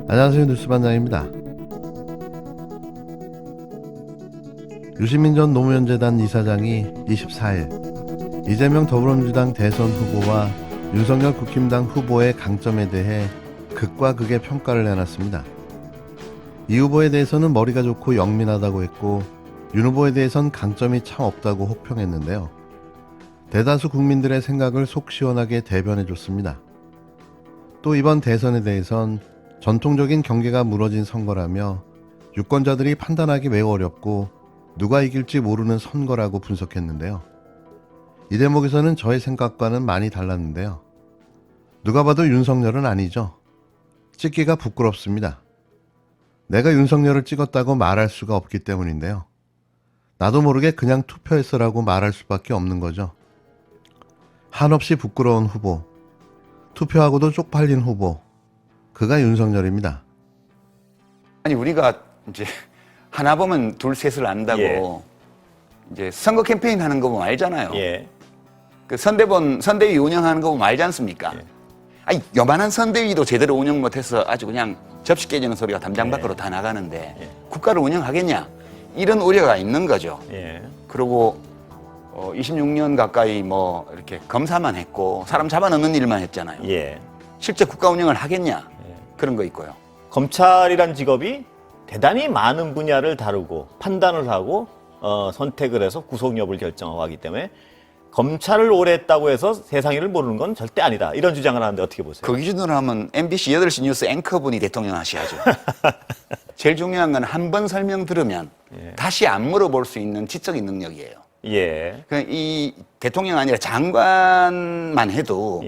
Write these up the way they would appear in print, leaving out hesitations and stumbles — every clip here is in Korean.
안녕하세요, 뉴스반장입니다. 유시민 전 노무현재단 이사장이 24일 이재명 더불어민주당 대선 후보와 윤석열 국힘당 후보의 강점에 대해 극과 극의 평가를 내놨습니다. 이 후보에 대해서는 머리가 좋고 영민하다고 했고, 윤 후보에 대해선 강점이 참 없다고 혹평했는데요. 대다수 국민들의 생각을 속 시원하게 대변해줬습니다. 또 이번 대선에 대해선 전통적인 경계가 무너진 선거라며 유권자들이 판단하기 매우 어렵고 누가 이길지 모르는 선거라고 분석했는데요. 이 대목에서는 저의 생각과는 많이 달랐는데요. 누가 봐도 윤석열은 아니죠. 찍기가 부끄럽습니다. 내가 윤석열을 찍었다고 말할 수가 없기 때문인데요. 나도 모르게 그냥 투표했어라고 말할 수밖에 없는 거죠. 한없이 부끄러운 후보, 투표하고도 쪽팔린 후보, 그가 윤석열입니다. 아니 우리가 이제 하나 보면 둘 셋을 안다고 이제 선거 캠페인 하는 거 보면 알잖아요. 그 선대위 운영하는 거 보면 알지 않습니까? 아니 요만한 선대위도 제대로 운영 못해서 아주 그냥 접시 깨지는 소리가 담장 밖으로 다 나가는데 국가를 운영하겠냐? 이런 우려가 있는 거죠. 그리고 26년 가까이 뭐 이렇게 검사만 했고 사람 잡아넣는 일만 했잖아요. 실제 국가 운영을 하겠냐? 그런 거 있고요. 검찰이란 직업이 대단히 많은 분야를 다루고 판단을 하고 선택을 해서 구속 여부를 결정하고 하기 때문에 검찰을 오래 했다고 해서 세상 일을 모르는 건 절대 아니다. 이런 주장을 하는데 어떻게 보세요? 그 기준으로 하면 MBC 8시 뉴스 앵커분이 대통령 하셔야죠. 제일 중요한 건 한 번 설명 들으면 다시 안 물어볼 수 있는 지적인 능력이에요. 이 대통령 아니라 장관만 해도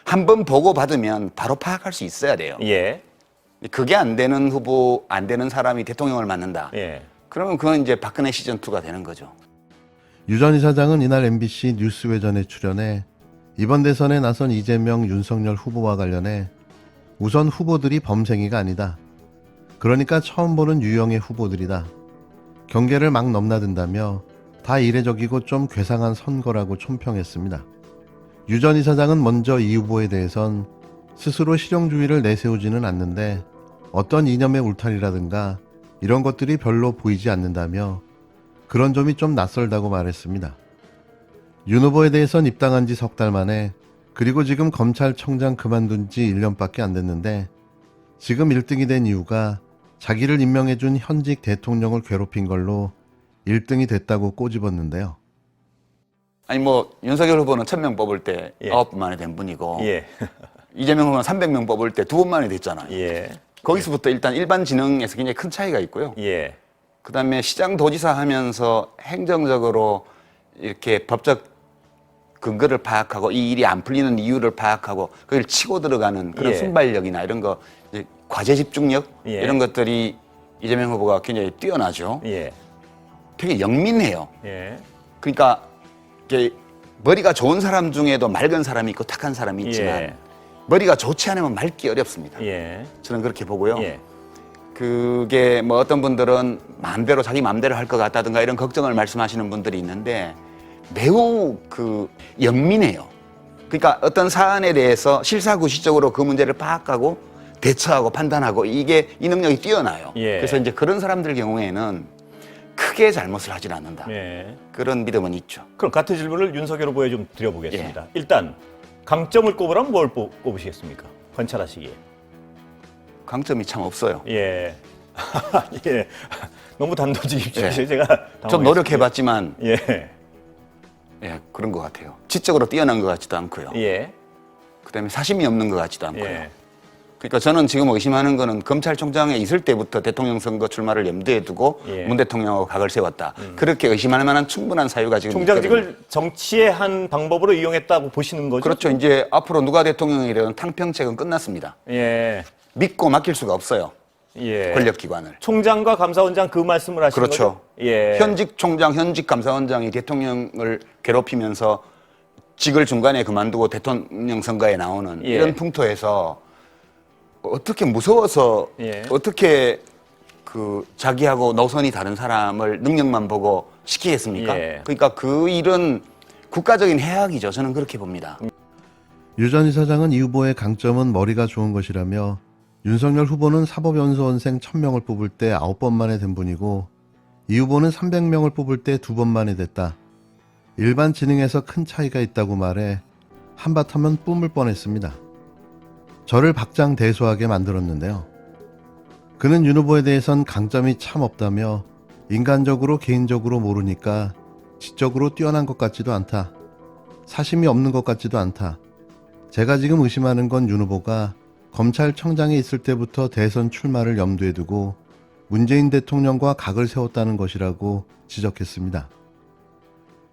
한 번 보고 받으면 바로 파악할 수 있어야 돼요. 그게 안 되는 후보, 안 되는 사람이 대통령을 맡는다. 그러면 그건 이제 박근혜 시즌2가 되는 거죠. 유 전 이사장은 이날 MBC 뉴스외전에 출연해 이번 대선에 나선 이재명, 윤석열 후보와 관련해 우선 후보들이 범생이가 아니다. 그러니까 처음 보는 유형의 후보들이다. 경계를 막 넘나든다며 다 이례적이고 좀 괴상한 선거라고 촌평했습니다. 유 전 이사장은 먼저 이 후보에 대해선 스스로 실용주의를 내세우지는 않는데 어떤 이념의 울타리라든가 이런 것들이 별로 보이지 않는다며 그런 점이 좀 낯설다고 말했습니다. 윤 후보에 대해선 입당한 지 석 달 만에, 그리고 지금 검찰청장 그만둔 지 1년밖에 안 됐는데 지금 1등이 된 이유가 자기를 임명해준 현직 대통령을 괴롭힌 걸로 1등이 됐다고 꼬집었는데요. 아니 뭐 윤석열 후보는 1000명 뽑을 때 9분 만에 된 분이고 이재명 후보는 300명 뽑을 때 2번 만에 됐잖아요. 거기서부터 일단 일반 지능에서 굉장히 큰 차이가 있고요. 그다음에 시장 도지사 하면서 행정적으로 이렇게 법적 근거를 파악하고 이 일이 안 풀리는 이유를 파악하고 그걸 치고 들어가는 그런 순발력이나 이런 거, 과제 집중력 이런 것들이 이재명 후보가 굉장히 뛰어나죠. 되게 영민해요. 그러니까 이게 머리가 좋은 사람 중에도 맑은 사람이 있고 탁한 사람이 있지만 머리가 좋지 않으면 맑기 어렵습니다. 저는 그렇게 보고요. 그게 뭐 어떤 분들은 마음대로 자기 마음대로 할 것 같다든가 이런 걱정을 말씀하시는 분들이 있는데 매우 영민해요. 그러니까 어떤 사안에 대해서 실사구시적으로 그 문제를 파악하고 대처하고 판단하고 이 능력이 뛰어나요. 그래서 이제 그런 사람들 경우에는 크게 잘못을 하진 않는다. 그런 믿음은 있죠. 그럼 같은 질문을 윤석열 후보에 좀 드려보겠습니다. 일단 강점을 꼽으라면 뭘 꼽으시겠습니까? 관찰하시기에. 강점이 참 없어요. 너무 단도직입 제가 좀 노력해봤지만 그런 것 같아요. 지적으로 뛰어난 것 같지도 않고요. 그다음에 사심이 없는 것 같지도 않고요. 그러니까 저는 지금 의심하는 거는 검찰총장에 있을 때부터 대통령 선거 출마를 염두에 두고 문 대통령하고 각을 세웠다. 그렇게 의심할 만한 충분한 사유가 지금 총장직을 있거든요. 정치의 한 방법으로 이용했다고 보시는 거죠? 그렇죠. 이제 앞으로 누가 대통령이 되든 탕평책은 끝났습니다. 믿고 맡길 수가 없어요. 권력기관을. 총장과 감사원장 그 말씀을 하시는 거죠? 현직 총장, 현직 감사원장이 대통령을 괴롭히면서 직을 중간에 그만두고 대통령 선거에 나오는 이런 풍토에서 어떻게 무서워서 어떻게 자기하고 노선이 다른 사람을 능력만 보고 시키겠습니까? 그러니까 그 일은 국가적인 해악이죠. 저는 그렇게 봅니다. 유 전 이사장은 이 후보의 강점은 머리가 좋은 것이라며 윤석열 후보는 사법연수원생 1000명을 뽑을 때 9번 만에 된 분이고 이 후보는 300명을 뽑을 때 2번 만에 됐다. 일반 지능에서 큰 차이가 있다고 말해 한바탕은 뿜을 뻔했습니다. 저를 박장대소하게 만들었는데요. 그는 윤 후보에 대해선 강점이 참 없다며 인간적으로 개인적으로 모르니까 지적으로 뛰어난 것 같지도 않다. 사심이 없는 것 같지도 않다. 제가 지금 의심하는 건 윤 후보가 검찰청장에 있을 때부터 대선 출마를 염두에 두고 문재인 대통령과 각을 세웠다는 것이라고 지적했습니다.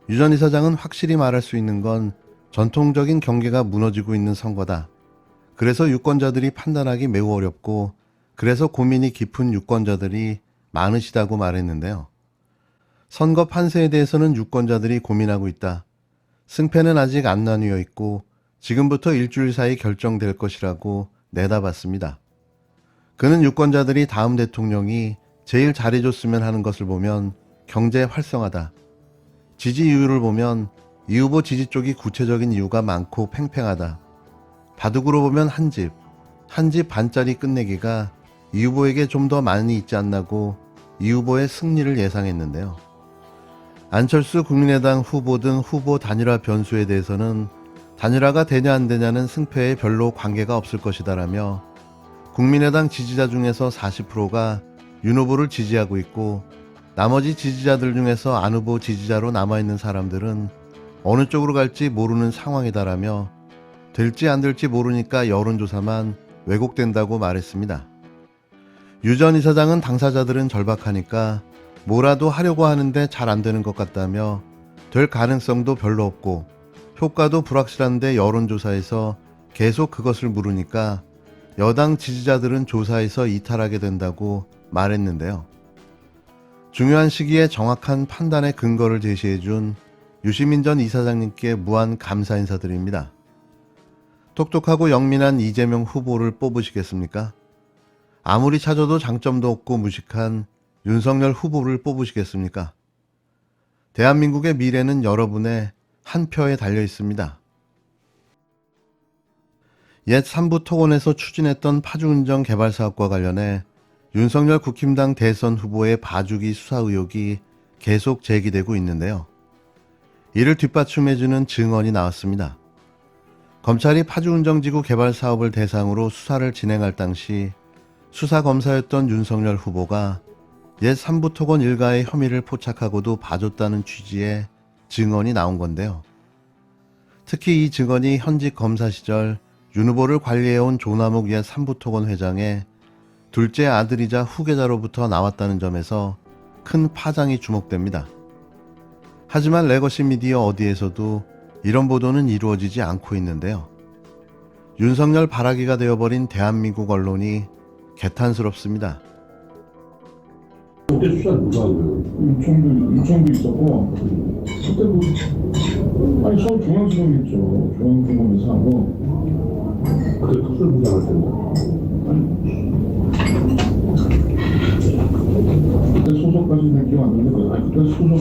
유 전 이사장은 확실히 말할 수 있는 건 전통적인 경계가 무너지고 있는 선거다. 그래서 유권자들이 판단하기 매우 어렵고 그래서 고민이 깊은 유권자들이 많으시다고 말했는데요. 선거 판세에 대해서는 유권자들이 고민하고 있다. 승패는 아직 안 나뉘어 있고 지금부터 일주일 사이 결정될 것이라고 내다봤습니다. 그는 유권자들이 다음 대통령이 제일 잘해줬으면 하는 것을 보면 경제 활성화다. 지지 이유를 보면 이 후보 지지 쪽이 구체적인 이유가 많고 팽팽하다. 바둑으로 보면 한 집 반짜리 끝내기가 이 후보에게 좀 더 많이 있지 않나고 이 후보의 승리를 예상했는데요. 안철수 국민의당 후보 등 후보 단일화 변수에 대해서는 단일화가 되냐 안 되냐는 승패에 별로 관계가 없을 것이다라며 국민의당 지지자 중에서 40%가 윤 후보를 지지하고 있고 나머지 지지자들 중에서 안 후보 지지자로 남아있는 사람들은 어느 쪽으로 갈지 모르는 상황이다라며 될지 안 될지 모르니까 여론조사만 왜곡된다고 말했습니다. 유 전 이사장은 당사자들은 절박하니까 뭐라도 하려고 하는데 잘 안 되는 것 같다며 될 가능성도 별로 없고 효과도 불확실한데 여론조사에서 계속 그것을 물으니까 여당 지지자들은 조사에서 이탈하게 된다고 말했는데요. 중요한 시기에 정확한 판단의 근거를 제시해준 유시민 전 이사장님께 무한 감사 인사드립니다. 똑똑하고 영민한 이재명 후보를 뽑으시겠습니까? 아무리 찾아도 장점도 없고 무식한 윤석열 후보를 뽑으시겠습니까? 대한민국의 미래는 여러분의 한 표에 달려 있습니다. 옛 3부 토건에서 추진했던 파주운정 개발 사업과 관련해 윤석열 국힘당 대선 후보의 봐주기 수사 의혹이 계속 제기되고 있는데요. 이를 뒷받침해주는 증언이 나왔습니다. 검찰이 파주운정지구 개발 사업을 대상으로 수사를 진행할 당시 수사검사였던 윤석열 후보가 옛 3부 토건 일가의 혐의를 포착하고도 봐줬다는 취지의 증언이 나온 건데요. 특히 이 증언이 현직 검사 시절 윤 후보를 관리해온 조남욱 옛 3부 토건 회장의 둘째 아들이자 후계자로부터 나왔다는 점에서 큰 파장이 주목됩니다. 하지만 레거시 미디어 어디에서도 이런 보도는 이루어지지 않고 있는데요. 윤석열 바라기가 되어버린 대한민국 언론이 개탄스럽습니다. 그때 수사 누가 한 거예요? 유청도 있었고 그때 아니 서울 중앙지검 있죠. 중앙지검에서 하고 그때 특수부장할 때인데 그때 소속까지는 기억 안 나는데 아니 그때 소속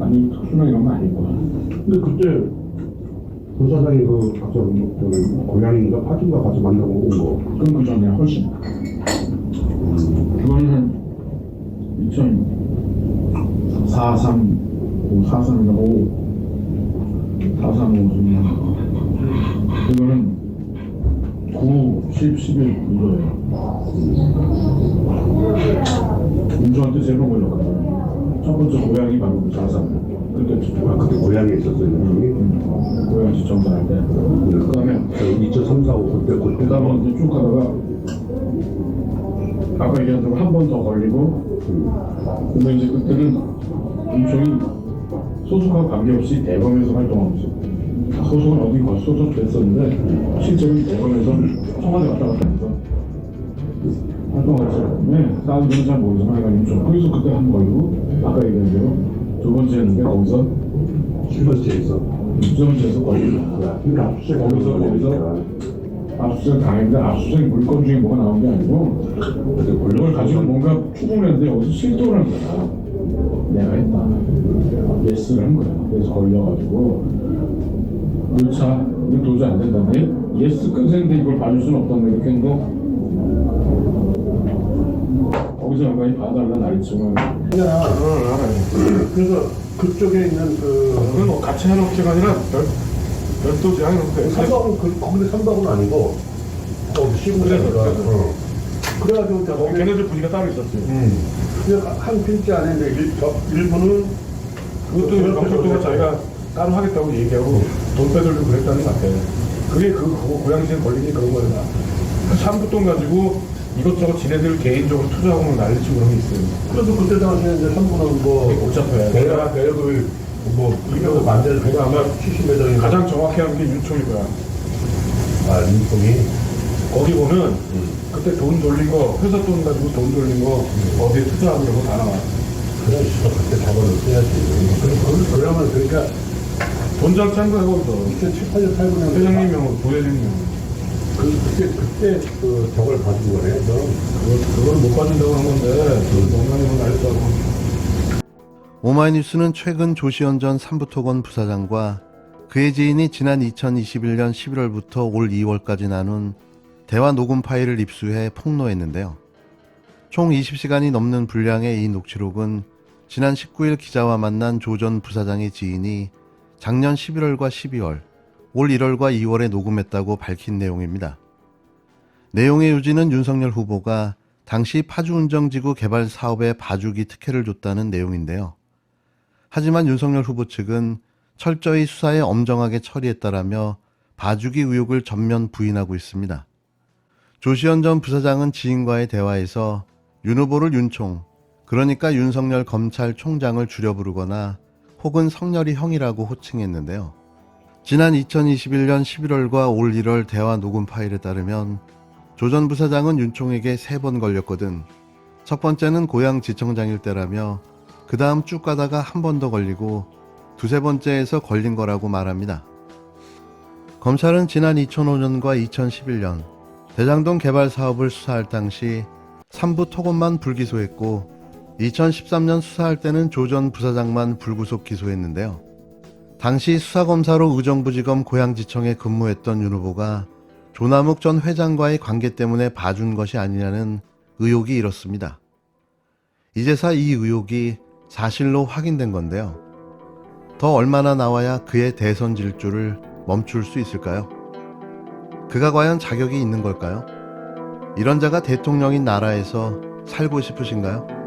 아니 특수나 이런 거 아닐 거야. 근데 그때 본사장이 그 각자 고향인가 파주인가 같이 만나고 온 거. 그건 그 전에 훨씬. 그거는 한 2004, 3, 4, 3이나 5, 4, 3, 5 그거는 9, 10, 11 이거예요. 운전한테 세 번 걸렸거든요. 첫 번째 고향이 바로 그 4, 3. 그때 그때 고향에 있었어요. 고향 지청장할 때. 그 다음에 2003, 4, 5 그때 다음에 이제 쭉 가다가 아까 얘기한 대로 한 번 더 걸리고 근데 이제 그때는 인천이 소속하고 관계없이 대검에서 활동하고 있어요. 소속은 어디 소속됐었는데 실제로는 대검에서 청와대 왔다 갔다 해서 활동하고 있어요. 네, 다른 데는 잘 모르지만 내가 인천 거기서 그때 한 번 걸리고 아까 얘기한 대로 두 번째 했는데 거기서 7번째에서 걸리고 그러니까 거기서 압수수색 당했는데 압수수색 물건 중에 뭐가 나온 게 아니고 그걸 가지고 뭔가 추궁을 했는데 여기서 실토를 한 거야. 내가 했다. 예스를 한 거야. 그래서 걸려가지고 물차는 도저히 안 된다네. 예스 끈세인데 이걸 봐줄 수는 없단 말이야. 이렇게 뭐 거기서 양반이 봐달라 난리치면 알아요. 그래서 그쪽에 있는 그건 뭐 같이 하는 업체가 아니라 별도지 하는 업체. 삼박은 거기는 삼박은 아니고 거기 시골에서 그래가지고 걔네들 분위기가 따로 있었어요. 그냥 한 필지 안에 이제 일부는 그것도 경찰도가 자기가 따로 하겠다고 얘기하고 돈 빼들고 그랬다는 것 같아요. 그게 고양시에 걸리니 그런 거야. 삼부돈 가지고 이것저것 지네들 개인적으로 투자하고 난리치고 그런 게 있어요. 그래서 그때 당시에 이제 3분은 뭐 복잡해. 배역을 뭐 이거 만들 배가 아마 70m인가 가장 정확히 하는 게 윤총일 거야. 아 인통이 거기 보면 그때 돈 돌린 거, 회사 돈 가지고 돈 돌린 거 어디에 투자하고 이런 거 다 나와. 그래 씨발 그때 자본을 써야지. 그러면 그러니까 돈 잘 찬 거야 거기서. 2007, 8년, 8년 회장님 명, 부회장님 명. 그때 그 저걸 가지고 그래. 그걸 못 받는다고 한 건데 농담이면 날렸다고. 오마이뉴스는 최근 조시현 전 삼부토건 부사장과 그의 지인이 지난 2021년 11월부터 올 2월까지 나눈 대화 녹음 파일을 입수해 폭로했는데요. 총 20시간이 넘는 분량의 이 녹취록은 지난 19일 기자와 만난 조 전 부사장의 지인이 작년 11월과 12월, 올 1월과 2월에 녹음했다고 밝힌 내용입니다. 내용의 요지는 윤석열 후보가 당시 파주운정지구 개발 사업에 봐주기 특혜를 줬다는 내용인데요. 하지만 윤석열 후보 측은 철저히 수사에 엄정하게 처리했다라며 봐주기 의혹을 전면 부인하고 있습니다. 조시현 전 부사장은 지인과의 대화에서 윤 후보를 윤총, 그러니까 윤석열 검찰총장을 줄여 부르거나 혹은 성렬이 형이라고 호칭했는데요. 지난 2021년 11월과 올 1월 대화 녹음 파일에 따르면 조 전 부사장은 윤총에게 3번 걸렸거든. 첫 번째는 고양지청장일 때라며 그 다음 쭉 가다가 한 번 더 걸리고 두세 번째에서 걸린 거라고 말합니다. 검찰은 지난 2005년과 2011년 대장동 개발 사업을 수사할 당시 3부 토건만 불기소했고 2013년 수사할 때는 조 전 부사장만 불구속 기소했는데요. 당시 수사검사로 의정부지검 고양지청에 근무했던 윤 후보가 조남욱 전 회장과의 관계 때문에 봐준 것이 아니냐는 의혹이 일었습니다. 이제서 이 의혹이 사실로 확인된 건데요. 더 얼마나 나와야 그의 대선 질주를 멈출 수 있을까요? 그가 과연 자격이 있는 걸까요? 이런 자가 대통령인 나라에서 살고 싶으신가요?